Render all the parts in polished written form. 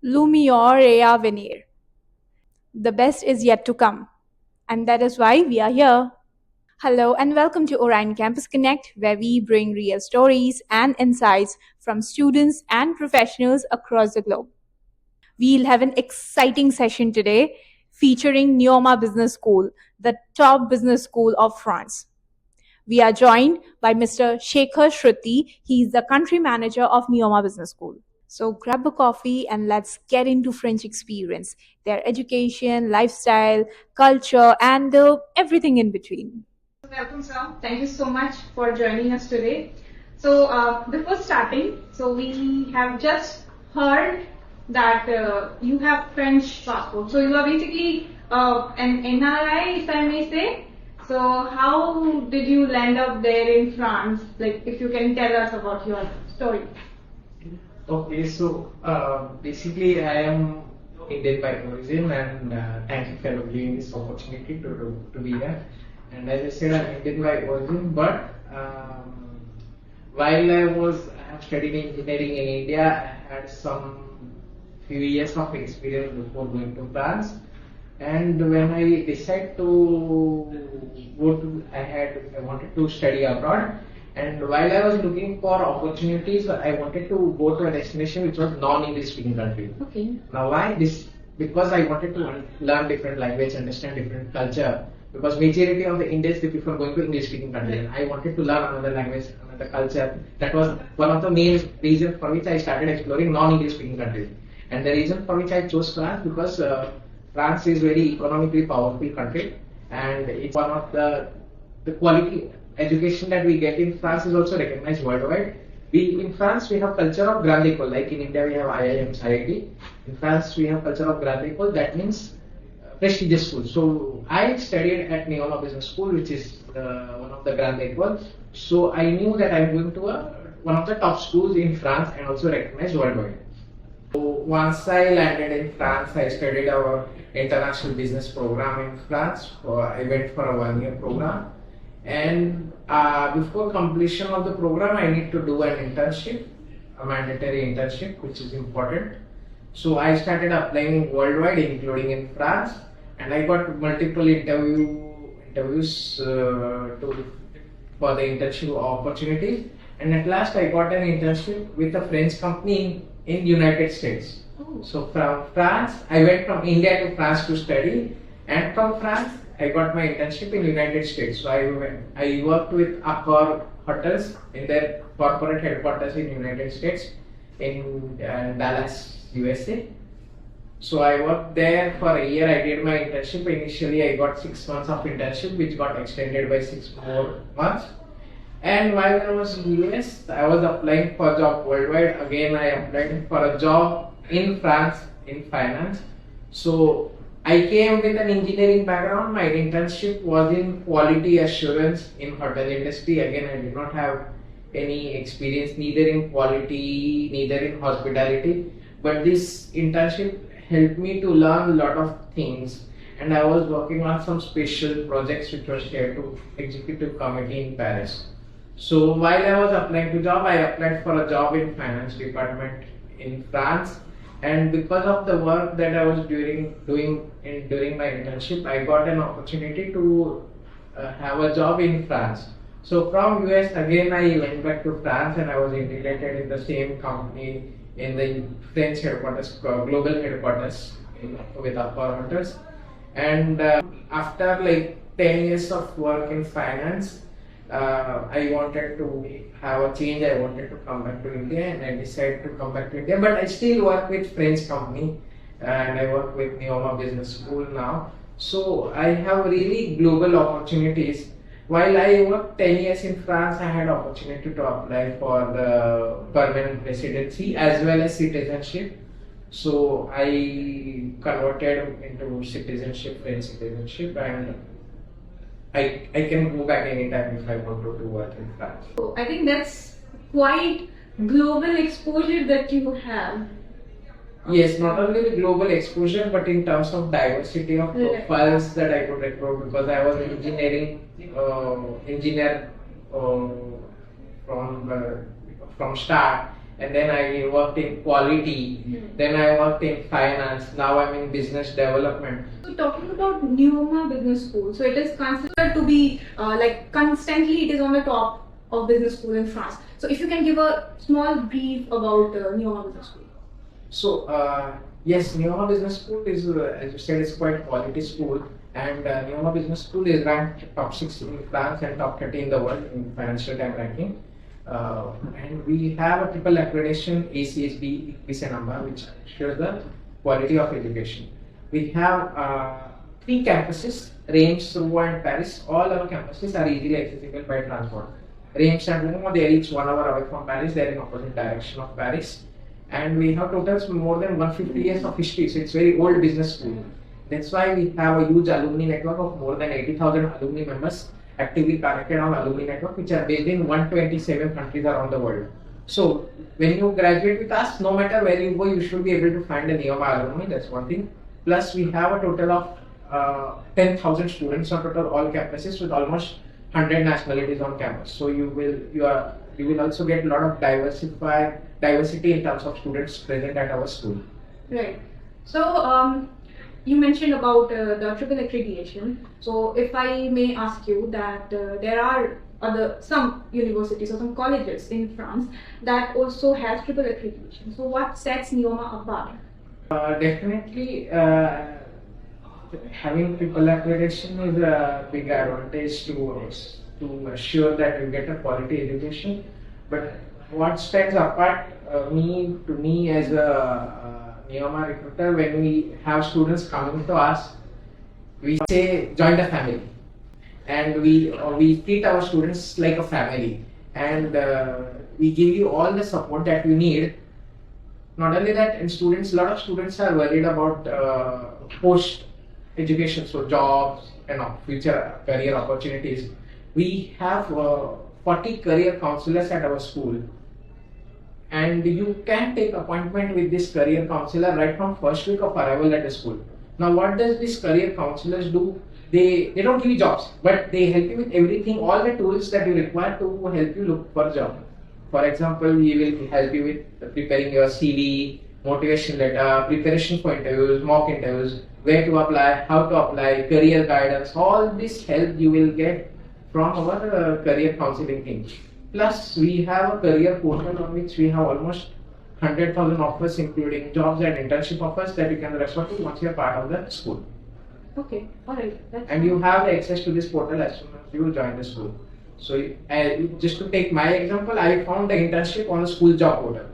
Lumiere venir. The best is yet to come. And that is why we are here. Hello and welcome to Orion Campus Connect, where we bring real stories and insights from students and professionals across the globe. We'll have an exciting session today featuring NEOMA Business School, the top business school of France. We are joined by Mr. Shekhar Shruti. He's the country manager of NEOMA Business School. So grab a coffee and let's get into French experience, their education, lifestyle, culture, and everything in between. Welcome, sir. Thank you so much for joining us today. So before starting, so we have just heard that you have French passport. So you are basically an NRI, if I may say. So how did you land up there in France? Like, if you can tell us about your story. Okay, so basically I am Indian by origin, and thank you for giving this opportunity to be here. And as I said, I'm Indian by origin, but while I have studied engineering in India, I had some few years of experience before going to France. And when I decided to go to, I wanted to study abroad. And while I was looking for opportunities, I wanted to go to a destination which was non-English speaking country. Okay. Now why this? Because I wanted to learn different language, understand different culture. Because majority of the Indians, they prefer going to English speaking country. And I wanted to learn another language, another culture. That was one of the main reasons for which I started exploring non-English speaking countries. And the reason for which I chose France, because France is very economically powerful country, and it's one of the quality education that we get in France is also recognized worldwide. In France we have culture of grande école, like in India we have IIMs, IIT. In France we have culture of grande école, that means prestigious school. So I studied at NEOMA Business School, which is one of the grande écoles. So I knew that I'm going to one of the top schools in France and also recognized worldwide. So once I landed in France, I studied our international business program in France. I went for a 1-year program. And before completion of the program, I need to do an internship, a mandatory internship, which is important. So I started applying worldwide, including in France, and I got multiple interviews for the internship opportunities. And at last, I got an internship with a French company in United States. Oh. So from France, I went from India to France to study, and from France, I got my internship in United States. So I worked with Accor Hotels in their corporate headquarters in United States in Dallas, USA. So I worked there for a year. I did my internship. Initially, I got 6 months of internship, which got extended by 6 more months. And while I was in US, I was applying for a job worldwide. Again, I applied for a job in France in finance. So I came with an engineering background. My internship was in quality assurance in hotel industry. Again, I did not have any experience neither in quality, neither in hospitality. But this internship helped me to learn a lot of things. And I was working on some special projects which were shared to executive committee in Paris. So while I was applying to job, I applied for a job in finance department in France. And because of the work that I was during my internship, I got an opportunity to have a job in France. So from US again, I went back to France, and I was integrated in the same company in the French headquarters, global headquarters with Accor Hotels. And after like 10 years of work in finance, I wanted to have a change. I wanted to come back to India, and I decided to come back to India. But I still work with French company, and I work with NEOMA Business School now. So I have really global opportunities. While I worked 10 years in France, I had opportunity to apply for the permanent residency as well as citizenship. So I converted into citizenship, French citizenship, and I can go back anytime if I want to work in France. So I think that's quite global exposure that you have. Yes, not only the global exposure, but in terms of diversity of profiles that I could recruit, because I was an engineer from start, and then I worked in quality, then I worked in finance, now I'm in business development. So talking about NEOMA Business School, so it is considered to be like constantly it is on the top of business school in France. So if you can give a small brief about NEOMA Business School. So yes, NEOMA Business School is, as you said, is quite quality school, and NEOMA Business School is ranked top 6 in France and top 30 in the world in Financial Times ranking. And we have a triple accreditation ACSB ICSA number, which shows the quality of education. We have 3 campuses, Reims, Rouen and Paris. All our campuses are easily accessible by transport. Reims and Rouen, they are each 1 hour away from Paris, they are in opposite direction of Paris. And we have totals more than 150 years of history, so it's very old business school. That's why we have a huge alumni network of more than 80,000 alumni members actively connected on alumni network, which are based in 127 countries around the world. So when you graduate with us, no matter where you go, you should be able to find a NEOMA alumni. That's one thing. Plus, we have a total of 10,000 students on total all campuses with almost 100 nationalities on campus. So you will also get a lot of diversity in terms of students present at our school. Right. So you mentioned about the triple accreditation. So if I may ask you that there are some universities or some colleges in France that also has triple accreditation. So what sets NEOMA apart? Definitely, having triple accreditation is a big advantage to assure that you get a quality education. But what stands apart to me as a NEOMA recruiter, when we have students coming to us, we say join the family, and we treat our students like a family, and we give you all the support that you need. Not only that, and a lot of students are worried about post education, so jobs and future career opportunities. We have 40 career counselors at our school, and you can take appointment with this career counselor right from first week of arrival at the school. Now, what does these career counselors do? They don't give you jobs, but they help you with everything, all the tools that you require to help you look for a job. For example, we will help you with preparing your CV, motivation letter, preparation for interviews, mock interviews, where to apply, how to apply, career guidance. All this help you will get from our career counseling team. Plus, we have a career portal on which we have almost 100,000 offers, including jobs and internship offers that you can refer to once you are part of the school. Okay, alright. And you have access to this portal as soon as you join the school. So, just to take my example, I found the internship on the school job portal,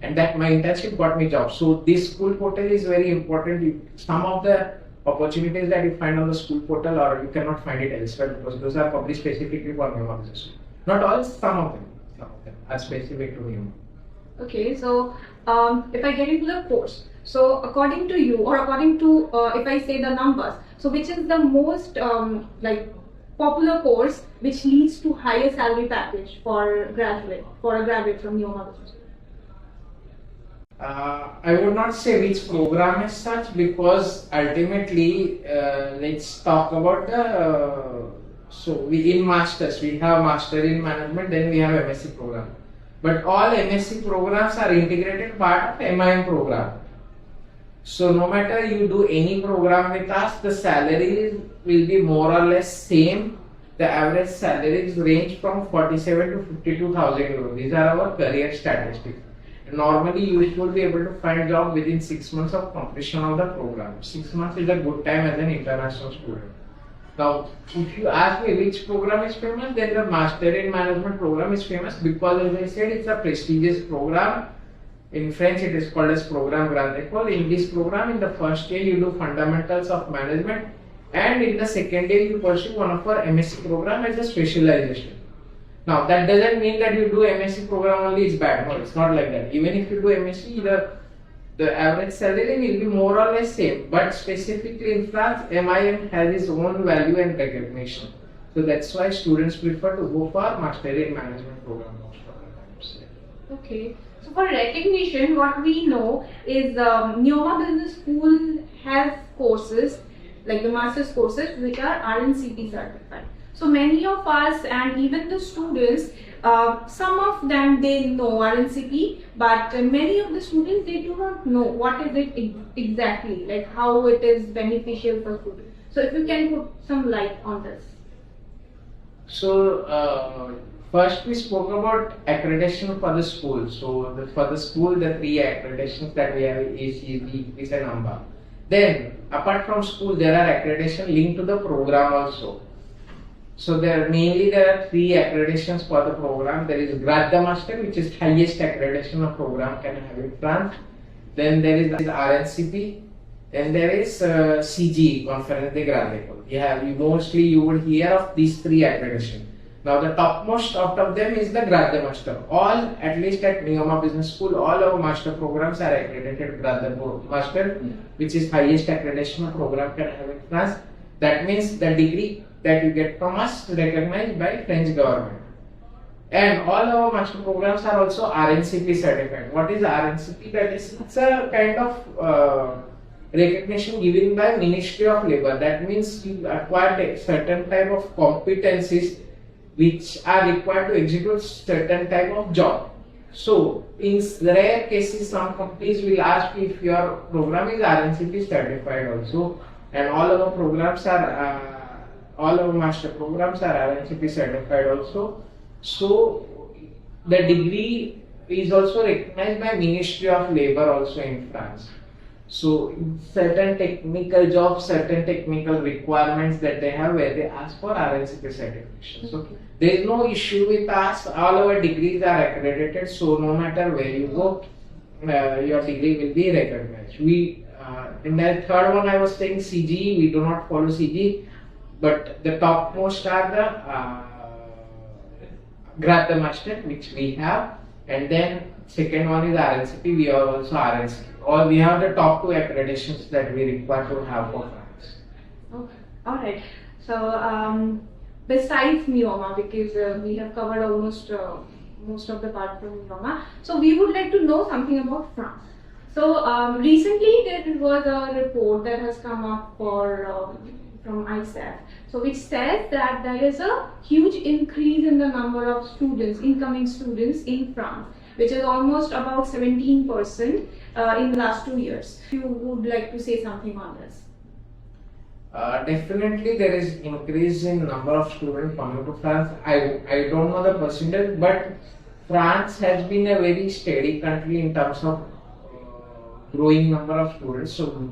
and that my internship got me job. So, this school portal is very important. Some of the opportunities that you find on the school portal, or you cannot find it elsewhere, because those are published specifically for NEOMA Business School. Not all, some of them are specific to NEOMA. Okay, so if I get into the course, so according to you, or according to if I say the numbers, so which is the most popular course which leads to higher salary package for a graduate from NEOMA Business School? I would not say which program as such, because ultimately, let's talk about in masters, we have master in management, then we have MSc program. But all MSc programs are integrated part of MIM program. So no matter you do any program with us, the salaries will be more or less same. The average salaries range from 47 to 52,000 euros. These are our career statistics. Normally, you should be able to find a job within 6 months of completion of the program. 6 months is a good time as an international student. Now, if you ask me which program is famous, then the Master in Management program is famous because, as I said, it's a prestigious program. In French, it is called as Programme Grande École. In this program, in the first year, you do fundamentals of management, and in the second year, you pursue one of our MSc program as a specialization. Now, that doesn't mean that you do MSc program only is bad. No, it's not like that. Even if you do MSc, the average salary will be more or less same. But specifically in France, MIM has its own value and recognition. So that's why students prefer to go for Master in Management program most of the times. Okay. So for recognition, what we know is NEOMA Business School has courses like the master's courses which are RNCP certified. So many of us and even the students, some of them they know RNCP, but many of the students they do not know what is it exactly, like how it is beneficial for students. So if you can put some light on this. So first we spoke about accreditation for the school. So for the school, the three accreditations that we have is a number. Then apart from school, there are accreditation linked to the program also. So there are three accreditations for the program. There is Grade de Master, which is highest accreditation a program can have in France. Then there is RNCP. Then there is CG, Conference de Grade. You would hear of these three accreditation. Now the topmost out of them is the Grade de Master. All, at least at NEOMA Business School, all our master programs are accredited Grade de Master, which is highest accreditation a program can have in France. That means the degree that you get from us recognized by French government. And all our master programs are also RNCP certified. What is RNCP? That is, it's a kind of recognition given by Ministry of Labor. That means you acquired a certain type of competencies which are required to execute certain type of job. So in rare cases, some companies will ask if your program is RNCP certified also, and all our programs are all our master programs are RNCP certified also. So the degree is also recognized by Ministry of Labor also in France. So certain technical jobs, certain technical requirements that they have where they ask for RNCP certification. So there is no issue with us. All our degrees are accredited. So no matter where you go, your degree will be recognized. In the third one I was saying CG. We do not follow CG, but the topmost are the Grade de Master, which we have, and then second one is RNCP. We are also RNCP. Or we have the top two accreditations that we require to have for France. Okay, all right. So besides NEOMA, because we have covered almost most of the part from NEOMA, so we would like to know something about France. So recently there was a report that has come up from ISAF, so which says that there is a huge increase in the number of students, incoming students in France, which is almost about 17% in the last 2 years. If you would like to say something on this. Definitely there is increase in number of students coming to France. I don't know the percentage, but France has been a very steady country in terms of growing number of students. So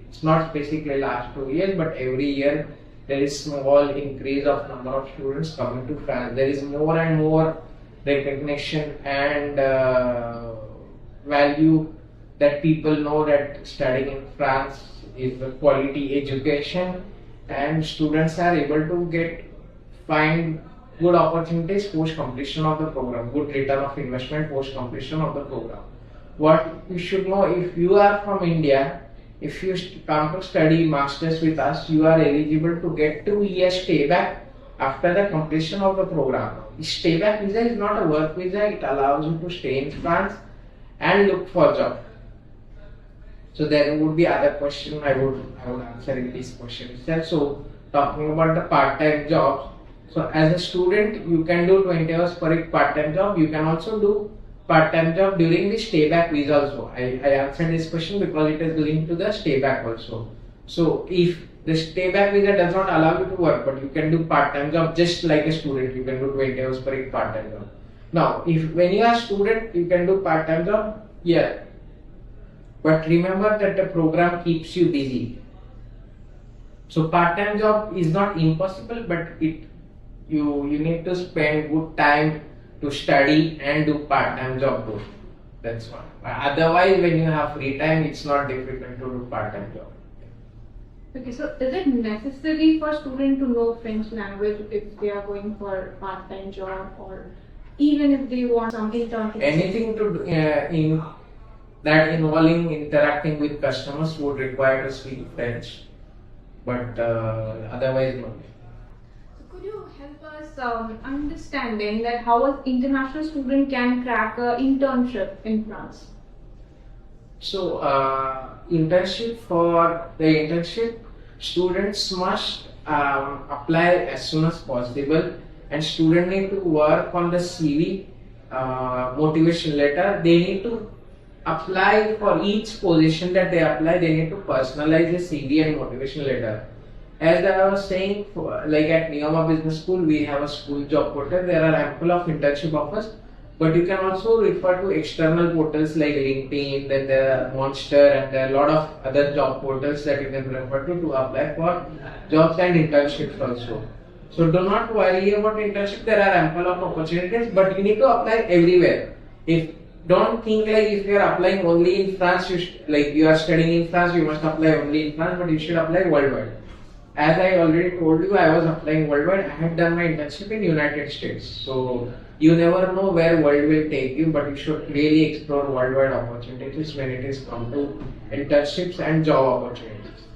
it's not basically last 2 years, but every year there is small increase of number of students coming to France. There is more and more recognition and value that people know that studying in France is a quality education, and students are able to find good opportunities post completion of the program, good return of investment post completion of the program. What you should know, if you are from India, if you come to study masters with us, you are eligible to get 2 years stay back after the completion of the program. Stay back visa is not a work visa. It allows you to stay in France and look for job. So there would be other question I would answer in this question itself. So talking about the part-time jobs. So as a student, you can do 20 hours per week part-time job. You can also do part-time job during the stay back visa also. I answered this question because it is linked to the stay back also. So if the stay back visa does not allow you to work, but you can do part-time job just like a student. You can do 20 hours per week part-time job. Now, when you are a student, you can do part-time job. Yeah. But remember that the program keeps you busy. So part-time job is not impossible, but you need to spend good time to study and do part-time job both. That's one. Otherwise, when you have free time, it's not difficult to do part-time job. Okay, so is it necessary for students to know French language if they are going for part-time job, or even if they want some internship? Anything to do that involving interacting with customers would require to speak French, but otherwise no. So could you help us understanding that how an international student can crack an internship in France? So internship, students must apply as soon as possible, and student need to work on the CV, motivation letter. They need to apply for each position that they apply. They need to personalize the CV and motivation letter. As I was saying, like at NEOMA Business School, we have a school job portal. There are ample of internship offers, but you can also refer to external portals like LinkedIn, then there are Monster, and there are a lot of other job portals that you can refer to apply for jobs and internships also. So do not worry about internship. There are ample of opportunities, but you need to apply everywhere. If don't think like if you are applying only in France, like you are studying in France, you must apply only in France, but you should apply worldwide. As I already told you, I was applying worldwide. I had done my internship in United States. So you never know where world will take you, but you should really explore worldwide opportunities when it is come to internships and job opportunities.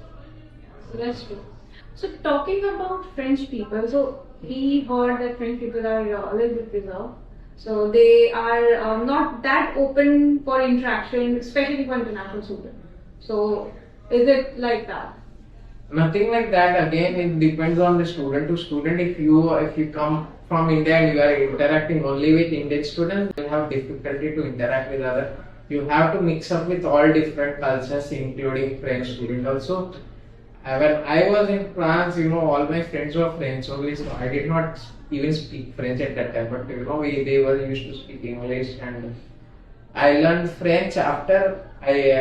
So that's true. So talking about French people, so we heard that French people are a little bit reserved. So they are not that open for interaction, especially for international students. So is it like that? Nothing like that. Again, it depends on the student to student. If you come from India and you are interacting only with Indian students, you have difficulty to interact with other. You have to mix up with all different cultures, including French students also. When I was in France, all my friends were French only, so I did not even speak French at that time. But they were used to speak English, and I learned French after I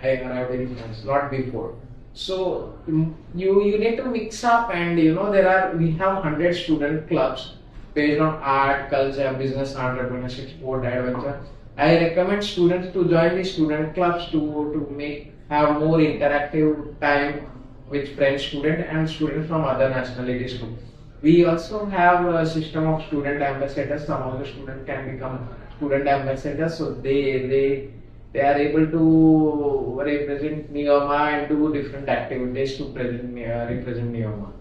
arrived in France, not before. So you need to mix up, and we have 100 student clubs based on art, culture, business, entrepreneurship, sport, adventure. I recommend students to join the student clubs to have more interactive time with French student and students from other nationalities too. We also have a system of student ambassadors. Some of the students can become student ambassadors, so they are able to represent NEOMA and do different activities to represent NEOMA.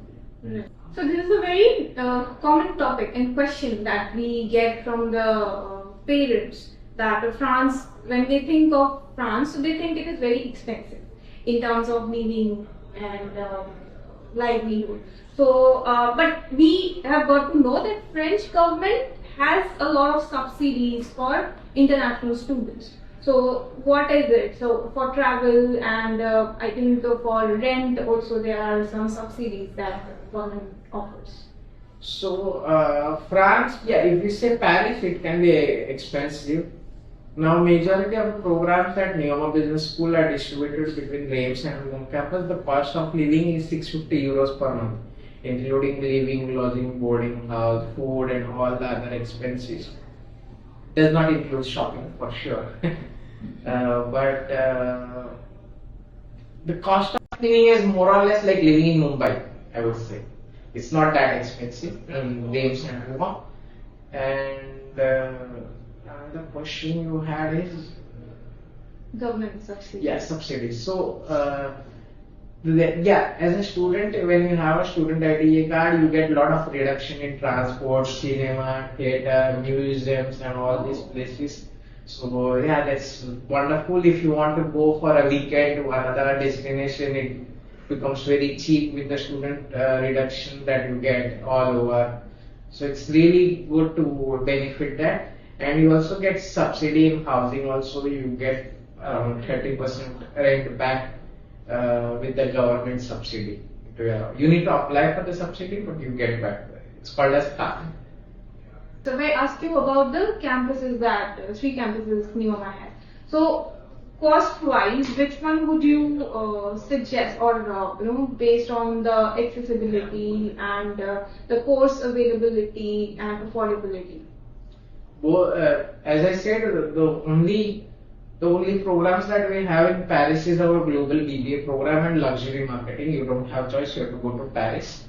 Right. So this is a very common topic and question that we get from the parents, that France, when they think of France, so they think it is very expensive in terms of living and livelihood. So, but we have got to know that French government has a lot of subsidies for international students. So what is it? So for travel and I think for rent also there are some subsidies that government offers. So France, yeah, if you say Paris, it can be expensive. Now majority of the programs at NEOMA Business School are distributed between Reims and home campus. The cost of living is 650 euros per month, including living, lodging, boarding, house, food and all the other expenses. Does not include shopping for sure. But the cost of living is more or less like living in Mumbai, I would say. It's not that expensive in Reims and Roma. And the question you had is Government subsidies. yeah, subsidies. So as a student, when you have a student IDA card, you get a lot of reduction in transport, cinema, theater, museums, and all these places. So yeah, that's wonderful. If you want to go for a weekend to another destination, it becomes very cheap with the student reduction that you get all over. So it's really good to benefit that. And you also get subsidy in housing also. You get around 30% rent back with the government subsidy. You need to apply for the subsidy, but you get back. It's called as CAF. So if I ask you about the campuses that, 3 campuses NEOMA has. So cost-wise, which one would you suggest, or based on the accessibility and the course availability and affordability? Well, as I said, the only programs that we have in Paris is our global BBA program and luxury marketing. You don't have choice; you have to go to Paris.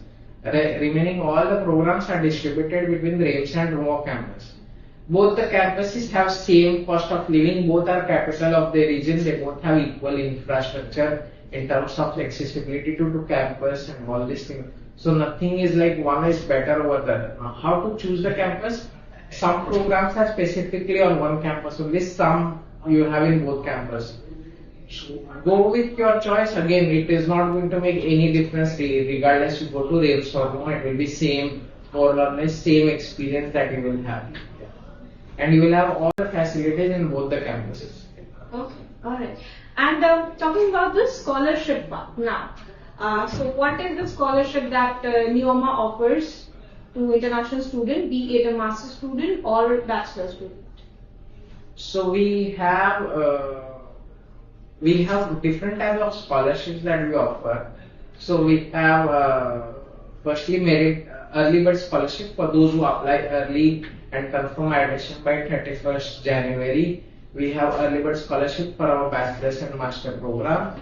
Remaining all the programs are distributed between the Reims and Roma campus. Both the campuses have same cost of living. Both are capital of the region. They both have equal infrastructure in terms of accessibility to campus and all these things. So nothing is like one is better over the other. Now, how to choose the campus? Some programs are specifically on one campus only. Some you have in both campus. So go with your choice. Again, it is not going to make any difference regardless you go to Rails or no. It will be same, more or less same experience that you will have, and you will have all the facilities in both the campuses. Okay, all right. And talking about the scholarship part now. So what is the scholarship that NEOMA offers to international student, be it a master student or bachelor student? So we have different types of scholarships that we offer. So we have firstly merit early bird scholarship for those who apply early and confirm admission by 31st January. We have early bird scholarship for our bachelor's and master program.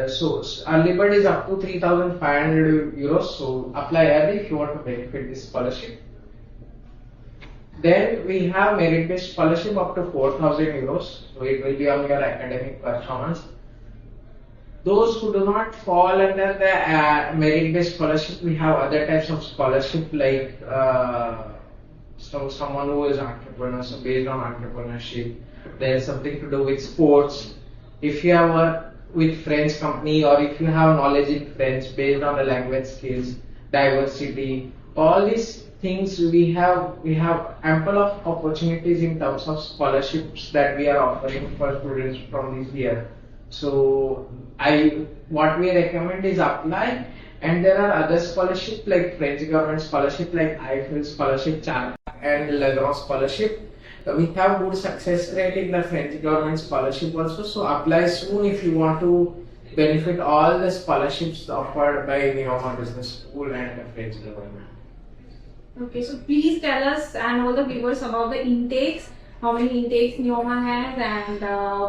So early bird is up to 3,500 euros. So apply early if you want to benefit this scholarship. Then we have merit-based scholarship up to 4,000 euros. So it will be on your academic performance. Those who do not fall under the merit-based scholarship, we have other types of scholarship like someone who is entrepreneur, so based on entrepreneurship. There is something to do with sports. If you have worked with French company or if you have knowledge in French based on the language skills, diversity, all these things we have ample of opportunities in terms of scholarships that we are offering for students from this year. So what we recommend is apply, and there are other scholarships like French government scholarship like IFL scholarship, Charles and Legrand scholarship. We have good success rate in the French government scholarship also. So apply soon if you want to benefit all the scholarships offered by NEOMA Business School and the French government. Okay, so please tell us and all the viewers about the intakes, how many intakes NEOMA has, and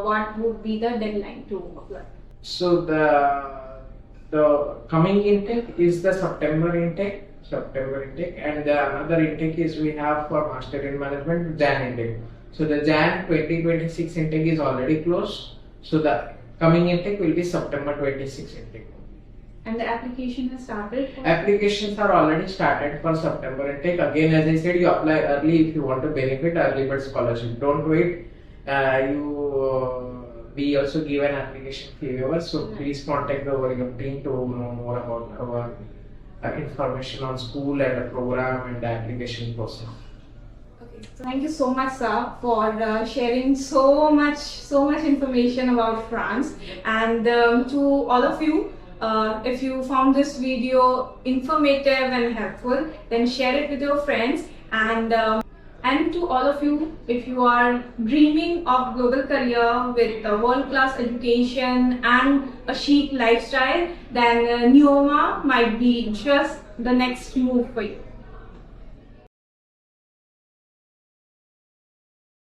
what would be the deadline to apply. So the coming intake is the September intake, and the another intake is we have for Master in Management Jan intake. So the Jan 2026 intake is already closed. So the coming intake will be September 26 intake. And the application has started? Applications are already started for September intake. Again, as I said, you apply early if you want to benefit early bird scholarship. Don't wait. We also give an application fee waiver. So please contact our team to know more about our information on school and the program and the application process. Okay, so thank you so much, sir, for sharing so much information about France. And to all of you, if you found this video informative and helpful, then share it with your friends. And to all of you, if you are dreaming of global career with a world-class education and a chic lifestyle, then NEOMA might be just the next move for you.